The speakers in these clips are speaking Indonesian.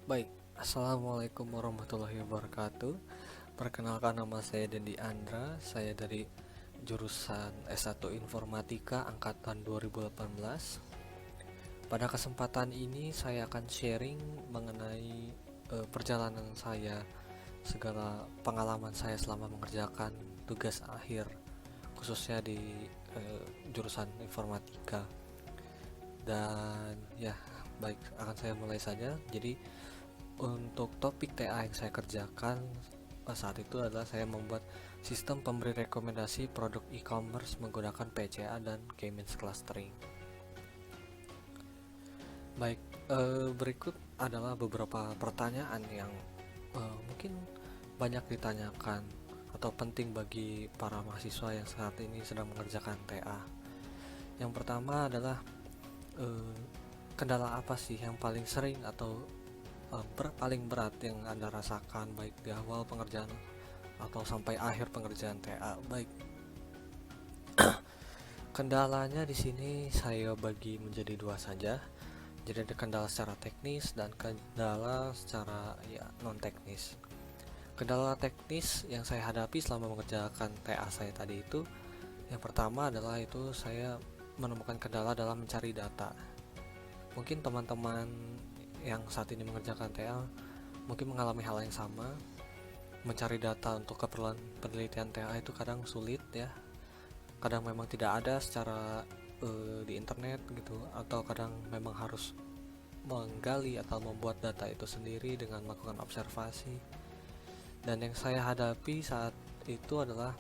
Baik, Assalamualaikum warahmatullahi wabarakatuh. Perkenalkan, nama saya Dendi Andra. Saya dari jurusan S1 Informatika angkatan 2018. Pada kesempatan ini saya akan sharing mengenai perjalanan saya, segala pengalaman saya selama mengerjakan tugas akhir, khususnya di jurusan informatika. Dan ya, baik, akan saya mulai saja. Jadi untuk topik TA yang saya kerjakan saat itu adalah saya membuat sistem pemberi rekomendasi produk e-commerce menggunakan PCA dan K-means clustering. Baik, berikut adalah beberapa pertanyaan yang mungkin banyak ditanyakan atau penting bagi para mahasiswa yang saat ini sedang mengerjakan TA. Yang pertama adalah eh, kendala apa sih yang paling sering atau paling berat yang Anda rasakan baik di awal pengerjaan atau sampai akhir pengerjaan TA. Baik, kendalanya di sini saya bagi menjadi dua saja. Jadi ada kendala secara teknis dan kendala secara non teknis. Kendala teknis yang saya hadapi selama mengerjakan TA saya tadi itu, yang pertama adalah itu saya menemukan kendala dalam mencari data. Mungkin teman-teman yang saat ini mengerjakan TA mungkin mengalami hal yang sama. Mencari data untuk keperluan penelitian TA itu kadang sulit ya. Kadang memang tidak ada secara di internet gitu, atau kadang memang harus menggali atau membuat data itu sendiri dengan melakukan observasi. Dan yang saya hadapi saat itu adalah,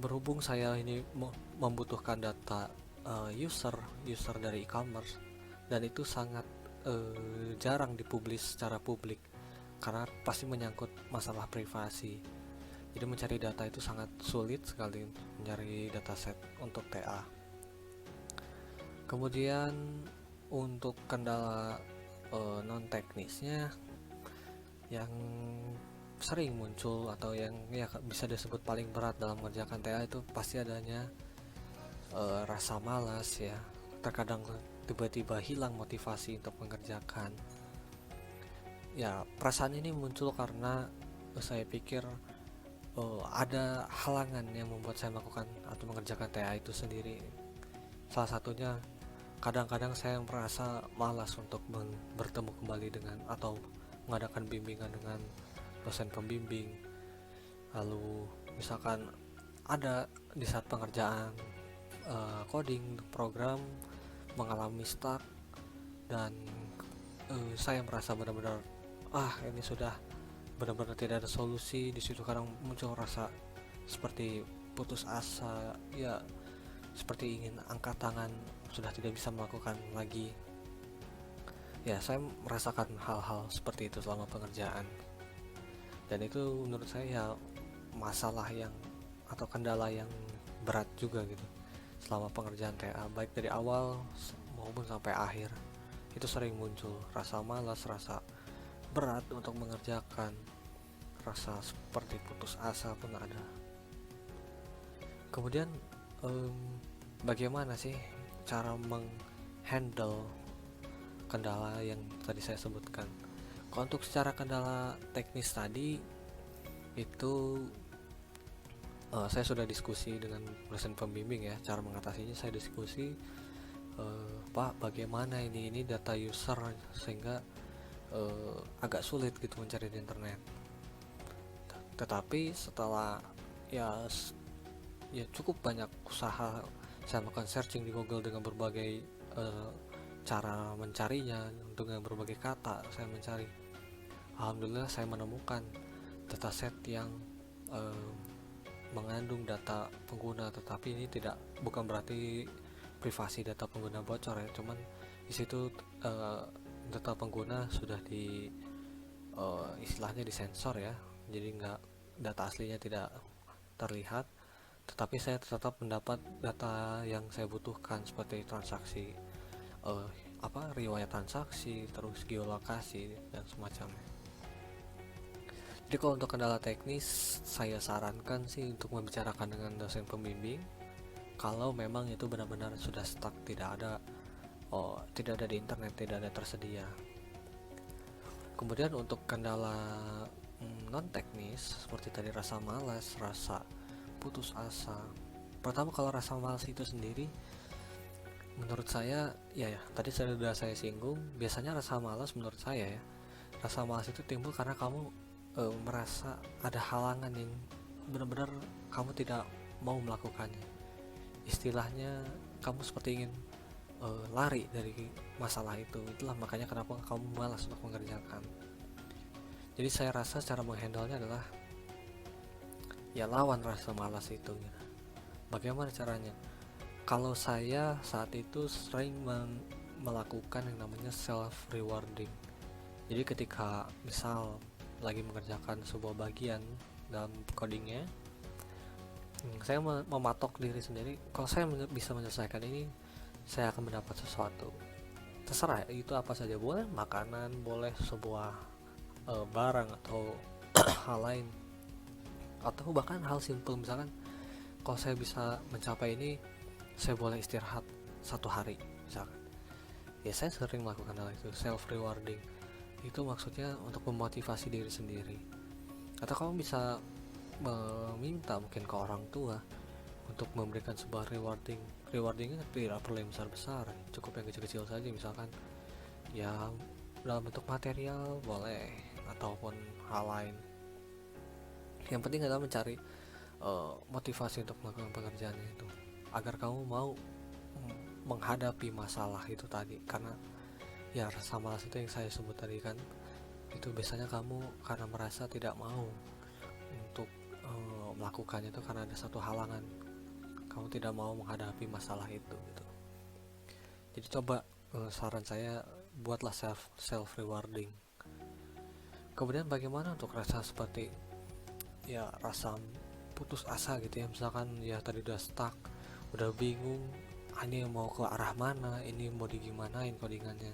berhubung saya ini membutuhkan data user dari e-commerce, dan itu sangat jarang dipublis secara publik karena pasti menyangkut masalah privasi. Jadi mencari data itu sangat sulit sekali, mencari dataset untuk TA. Kemudian untuk kendala non teknisnya yang sering muncul atau yang ya bisa disebut paling berat dalam mengerjakan TA itu pasti adanya rasa malas ya. Terkadang tiba-tiba hilang motivasi untuk mengerjakan. Ya, perasaan ini muncul karena saya pikir ada halangan yang membuat saya melakukan atau mengerjakan TA itu sendiri. Salah satunya, kadang-kadang saya merasa malas untuk bertemu kembali dengan atau mengadakan bimbingan dengan dosen pembimbing. Lalu misalkan ada di saat pengerjaan coding program mengalami stuck, dan saya merasa benar-benar ini sudah benar-benar tidak ada solusi. Di situ kadang muncul rasa seperti putus asa ya, seperti ingin angkat tangan, sudah tidak bisa melakukan lagi. Ya, saya merasakan hal-hal seperti itu selama pengerjaan, dan itu menurut saya ya masalah yang atau kendala yang berat juga gitu selama pengerjaan TA, baik dari awal maupun sampai akhir. Itu sering muncul rasa malas, rasa berat untuk mengerjakan, rasa seperti putus asa pun ada. Kemudian bagaimana sih cara menghandle kendala yang tadi saya sebutkan? Kalau untuk secara kendala teknis tadi itu saya sudah diskusi dengan dosen pembimbing ya, cara mengatasinya saya diskusi, Pak, bagaimana ini data user sehingga agak sulit gitu mencari di internet. Tetapi setelah ya cukup banyak usaha, saya melakukan searching di Google dengan berbagai cara mencarinya, dengan berbagai kata saya mencari. Alhamdulillah saya menemukan dataset yang eh, mengandung data pengguna, tetapi ini bukan berarti privasi data pengguna bocor ya, cuman di situ data pengguna sudah istilahnya disensor ya, jadi nggak, data aslinya tidak terlihat, tetapi saya tetap mendapat data yang saya butuhkan seperti transaksi, uh, riwayat transaksi, terus geolokasi dan semacamnya. Jadi kalau untuk kendala teknis, saya sarankan sih untuk membicarakan dengan dosen pembimbing. Kalau memang itu benar-benar sudah stuck, tidak ada di internet, tidak ada tersedia. Kemudian untuk kendala non teknis seperti tadi rasa malas, rasa putus asa. Pertama, kalau rasa malas itu sendiri menurut saya ya tadi sudah saya singgung, biasanya rasa malas menurut saya ya, rasa malas itu timbul karena kamu merasa ada halangan yang benar-benar kamu tidak mau melakukannya. Istilahnya kamu seperti ingin lari dari masalah itu. Itulah makanya kenapa kamu malas untuk mengerjakan. Jadi saya rasa cara menghandle-nya adalah ya lawan rasa malas itu gitu. Bagaimana caranya? Kalau saya saat itu sering melakukan yang namanya self rewarding. Jadi ketika misal lagi mengerjakan sebuah bagian dalam codingnya, saya mematok diri sendiri, kalau saya bisa menyelesaikan ini, saya akan mendapat sesuatu. Terserah itu apa saja, boleh makanan, boleh sebuah barang atau hal lain, atau bahkan hal simpel. Misalkan kalau saya bisa mencapai ini, saya boleh istirahat 1 hari misalkan. Ya saya sering melakukan hal itu, self rewarding. Itu maksudnya untuk memotivasi diri sendiri. Atau kamu bisa meminta mungkin ke orang tua untuk memberikan sebuah rewardingnya tidak perlu yang besar-besar, cukup yang kecil-kecil saja. Misalkan ya dalam bentuk material boleh, ataupun hal lain. Yang penting adalah mencari motivasi untuk melakukan pekerjaannya itu, agar kamu mau menghadapi masalah itu tadi. Karena ya rasa malas itu yang saya sebut tadi kan, itu biasanya kamu karena merasa tidak mau untuk melakukannya itu karena ada satu halangan, kamu tidak mau menghadapi masalah itu gitu. Jadi coba saran saya, buatlah self rewarding. Kemudian bagaimana untuk rasa seperti ya rasa putus asa gitu ya, misalkan ya tadi udah stuck, udah bingung, ini mau ke arah mana, ini mau digimanain codingannya.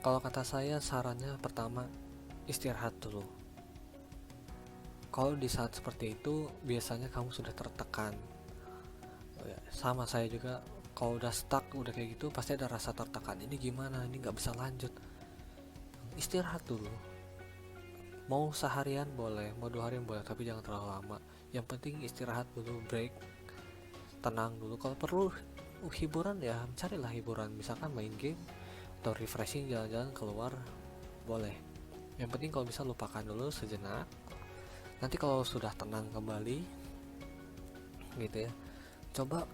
Kalau kata saya, sarannya pertama, istirahat dulu. Kalau di saat seperti itu biasanya kamu sudah tertekan. Sama saya juga, kalau udah stuck, udah kayak gitu pasti ada rasa tertekan, ini gimana, ini gak bisa lanjut. Istirahat dulu, mau seharian boleh, mau 2 hari boleh, tapi jangan terlalu lama. Yang penting istirahat dulu, break, tenang dulu. Kalau perlu hiburan ya carilah hiburan, misalkan main game atau refreshing, jalan-jalan keluar boleh. Yang penting kalau bisa lupakan dulu sejenak. Nanti kalau sudah tenang kembali gitu ya, coba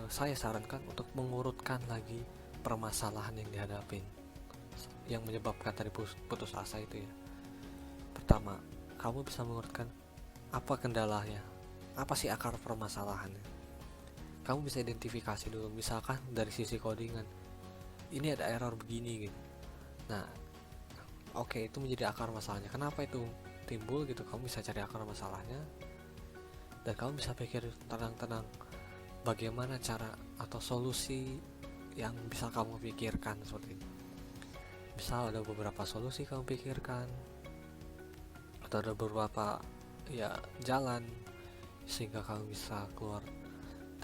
saya sarankan untuk mengurutkan lagi permasalahan yang dihadapin, yang menyebabkan tadi putus asa itu ya. Pertama, kamu bisa mengurutkan apa kendalanya, apa sih akar permasalahannya. Kamu bisa identifikasi dulu, misalkan dari sisi codingan, ini ada error begini gitu. Nah, oke, itu menjadi akar masalahnya. Kenapa itu timbul gitu? Kamu bisa cari akar masalahnya, dan kamu bisa pikir tenang-tenang bagaimana cara atau solusi yang bisa kamu pikirkan seperti ini. Misal ada beberapa solusi kamu pikirkan, atau ada beberapa ya jalan sehingga kamu bisa keluar.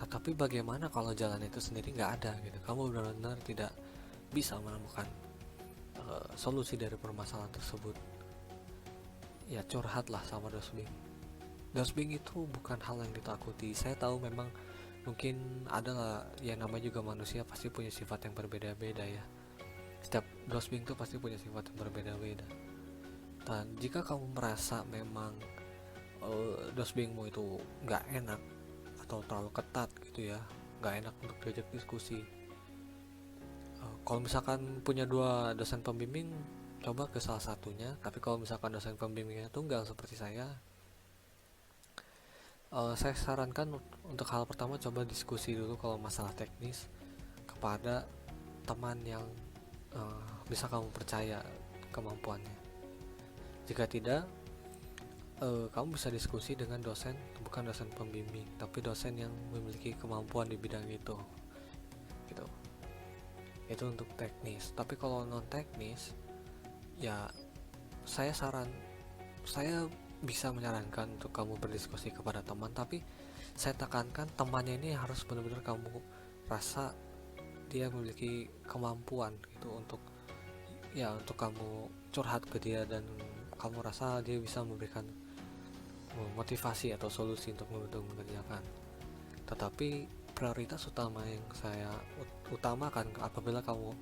Tetapi bagaimana kalau jalan itu sendiri nggak ada gitu? Kamu benar-benar tidak bisa menemukan solusi dari permasalahan tersebut. Ya curhatlah sama dosbing. Dosbing itu bukan hal yang ditakuti. Saya tahu memang mungkin adalah yang namanya juga manusia, pasti punya sifat yang berbeda-beda ya. Setiap dosbing itu pasti punya sifat yang berbeda-beda. Dan jika kamu merasa memang dosbingmu itu nggak enak atau terlalu ketat gitu ya, nggak enak untuk diajak diskusi, kalau misalkan punya 2 dosen pembimbing, coba ke salah satunya. Tapi kalau misalkan dosen pembimbingnya tunggal seperti saya sarankan untuk hal pertama, coba diskusi dulu kalau masalah teknis kepada teman yang bisa kamu percaya kemampuannya. Jika tidak, kamu bisa diskusi dengan dosen, bukan dosen pembimbing, tapi dosen yang memiliki kemampuan di bidang itu gitu. Itu untuk teknis. Tapi kalau non teknis ya, saya bisa menyarankan untuk kamu berdiskusi kepada teman, tapi saya tekankan temannya ini harus benar-benar kamu rasa dia memiliki kemampuan gitu untuk ya untuk kamu curhat ke dia dan kamu rasa dia bisa memberikan motivasi atau solusi untuk mengerjakan. Tetapi prioritas utama yang saya utamakan apabila kamu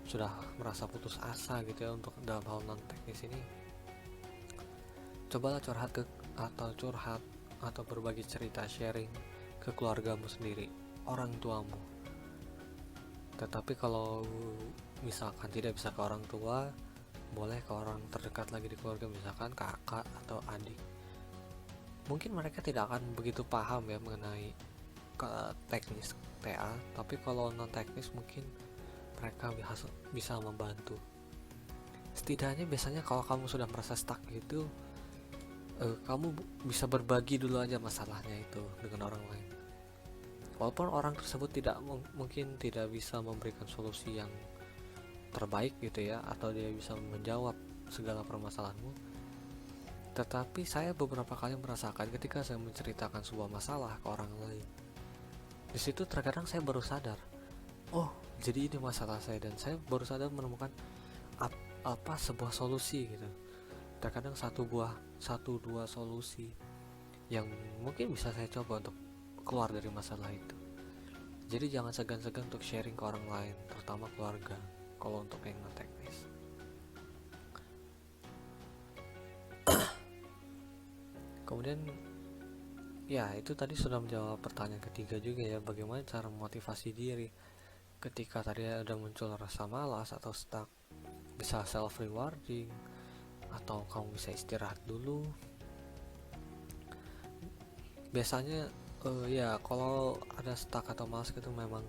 sudah merasa putus asa gitu ya untuk dalam hal non teknis ini, cobalah curhat atau berbagi cerita, sharing ke keluargamu sendiri, orang tuamu. Tetapi kalau misalkan tidak bisa ke orang tua, boleh ke orang terdekat lagi di keluarga, misalkan kakak atau adik. Mungkin mereka tidak akan begitu paham ya mengenai ke teknis TA, tapi kalau non teknis mungkin mereka bisa membantu. Setidaknya biasanya kalau kamu sudah merasa stuck gitu, kamu bisa berbagi dulu aja masalahnya itu dengan orang lain. Walaupun orang tersebut mungkin tidak bisa memberikan solusi yang terbaik gitu ya, atau dia bisa menjawab segala permasalahanmu, tetapi saya beberapa kali merasakan ketika saya menceritakan sebuah masalah ke orang lain, di situ terkadang saya baru sadar, oh jadi ini masalah saya, dan saya baru sadar menemukan sebuah solusi gitu. Terkadang satu dua solusi yang mungkin bisa saya coba untuk keluar dari masalah itu. Jadi jangan segan-segan untuk sharing ke orang lain, terutama keluarga, kalau untuk yang non teknis. Kemudian ya itu tadi sudah menjawab pertanyaan ketiga juga ya, bagaimana cara memotivasi diri ketika tadi ada muncul rasa malas atau stuck. Bisa self rewarding, atau kamu bisa istirahat dulu. Biasanya ya kalau ada stuck atau malas gitu memang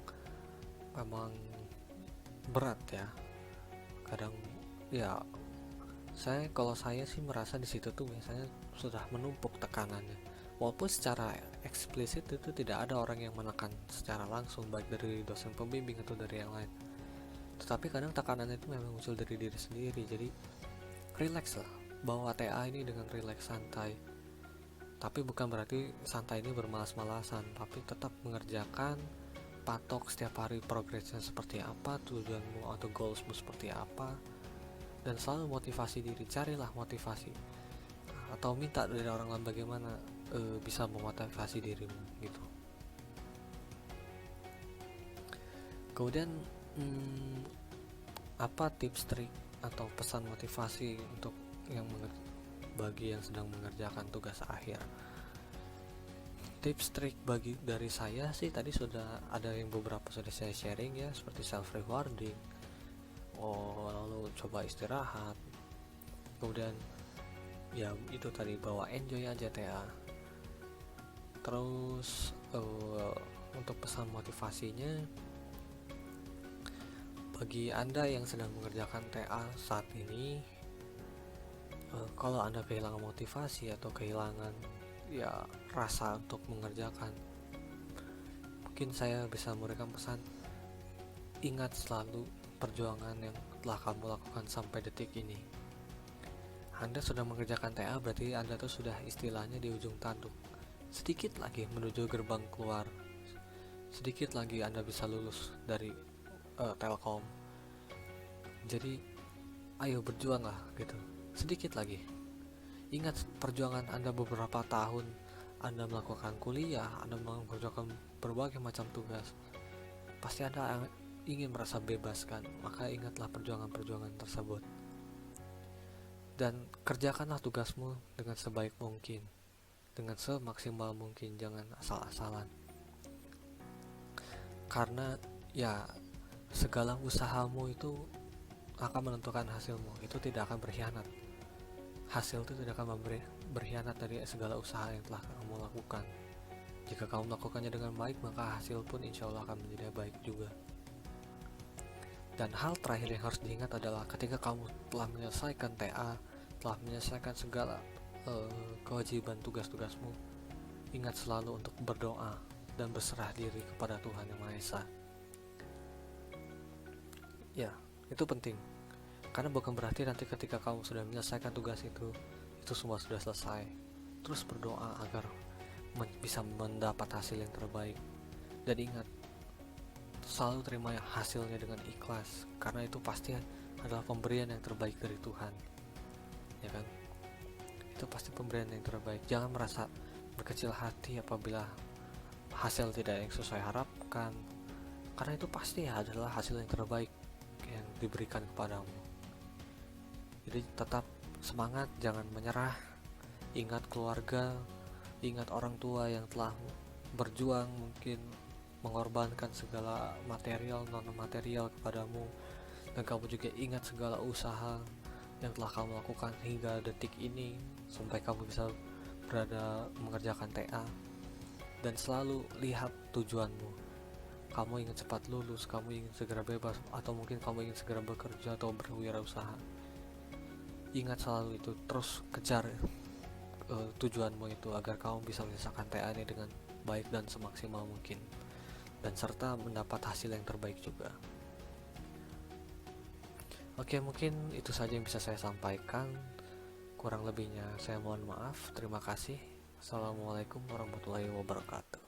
berat ya. Kadang ya kalau saya sih merasa di situ tuh biasanya sudah menumpuk tekanannya. Walaupun secara eksplisit itu tidak ada orang yang menekan secara langsung, baik dari dosen pembimbing atau dari yang lain. Tetapi kadang tekanannya itu memang muncul dari diri sendiri. Jadi relax lah, bawa TA ini dengan relax, santai. Tapi bukan berarti santai ini bermalas-malasan, tapi tetap mengerjakan, patok setiap hari progresnya seperti apa, tujuanmu atau goalsmu seperti apa, dan selalu motivasi diri. Carilah motivasi atau minta dari orang lain bagaimana bisa memotivasi dirimu gitu. Kemudian apa tips trik atau pesan motivasi untuk bagi yang sedang mengerjakan tugas akhir? Tips trik dari saya sih tadi sudah ada yang beberapa sudah saya sharing ya, seperti self rewarding, lalu coba istirahat, kemudian ya itu tadi bawa enjoy aja TA. Terus untuk pesan motivasinya, bagi Anda yang sedang mengerjakan TA saat ini, kalau Anda kehilangan motivasi atau kehilangan ya rasa untuk mengerjakan, mungkin saya bisa memberikan pesan, ingat selalu perjuangan yang telah kamu lakukan sampai detik ini. Anda sudah mengerjakan TA, berarti Anda tuh sudah istilahnya di ujung tanduk. Sedikit lagi menuju gerbang keluar, sedikit lagi Anda bisa lulus dari Telkom. Jadi ayo berjuanglah gitu, sedikit lagi. Ingat perjuangan Anda beberapa tahun, Anda melakukan kuliah, Anda mengerjakan berbagai macam tugas. Pasti Anda ingin merasa bebas kan? Maka ingatlah perjuangan-perjuangan tersebut. Dan kerjakanlah tugasmu dengan sebaik mungkin, dengan semaksimal mungkin, jangan asal-asalan. Karena ya segala usahamu itu akan menentukan hasilmu, itu tidak akan berkhianat. Hasil itu tidak akan berkhianat dari segala usaha yang telah kamu lakukan. Jika kamu melakukannya dengan baik, maka hasil pun insya Allah akan menjadi baik juga. Dan hal terakhir yang harus diingat adalah ketika kamu telah menyelesaikan TA, telah menyelesaikan segala kewajiban tugas-tugasmu, ingat selalu untuk berdoa dan berserah diri kepada Tuhan Yang Maha Esa. Ya, itu penting. Karena bukan berarti nanti ketika kamu sudah menyelesaikan tugas itu semua sudah selesai. Terus berdoa agar bisa mendapat hasil yang terbaik. Dan ingat, selalu terima hasilnya dengan ikhlas, karena itu pasti adalah pemberian yang terbaik dari Tuhan, ya kan? Itu pasti pemberian yang terbaik. Jangan merasa berkecil hati apabila hasil tidak yang sesuai harapkan, karena itu pasti adalah hasil yang terbaik yang diberikan kepadamu. Jadi tetap semangat, jangan menyerah. Ingat keluarga, ingat orang tua yang telah berjuang, mungkin mengorbankan segala material non material kepadamu, dan kamu juga ingat segala usaha yang telah kamu lakukan hingga detik ini sampai kamu bisa berada mengerjakan TA. Dan selalu lihat tujuanmu. Kamu ingin cepat lulus, kamu ingin segera bebas, atau mungkin kamu ingin segera bekerja atau berwirausaha. Ingat selalu itu, terus kejar tujuanmu itu agar kamu bisa menyelesaikan TA ini dengan baik dan semaksimal mungkin, dan serta mendapat hasil yang terbaik juga. Oke, mungkin itu saja yang bisa saya sampaikan. Kurang lebihnya saya mohon maaf. Terima kasih. Assalamualaikum warahmatullahi wabarakatuh.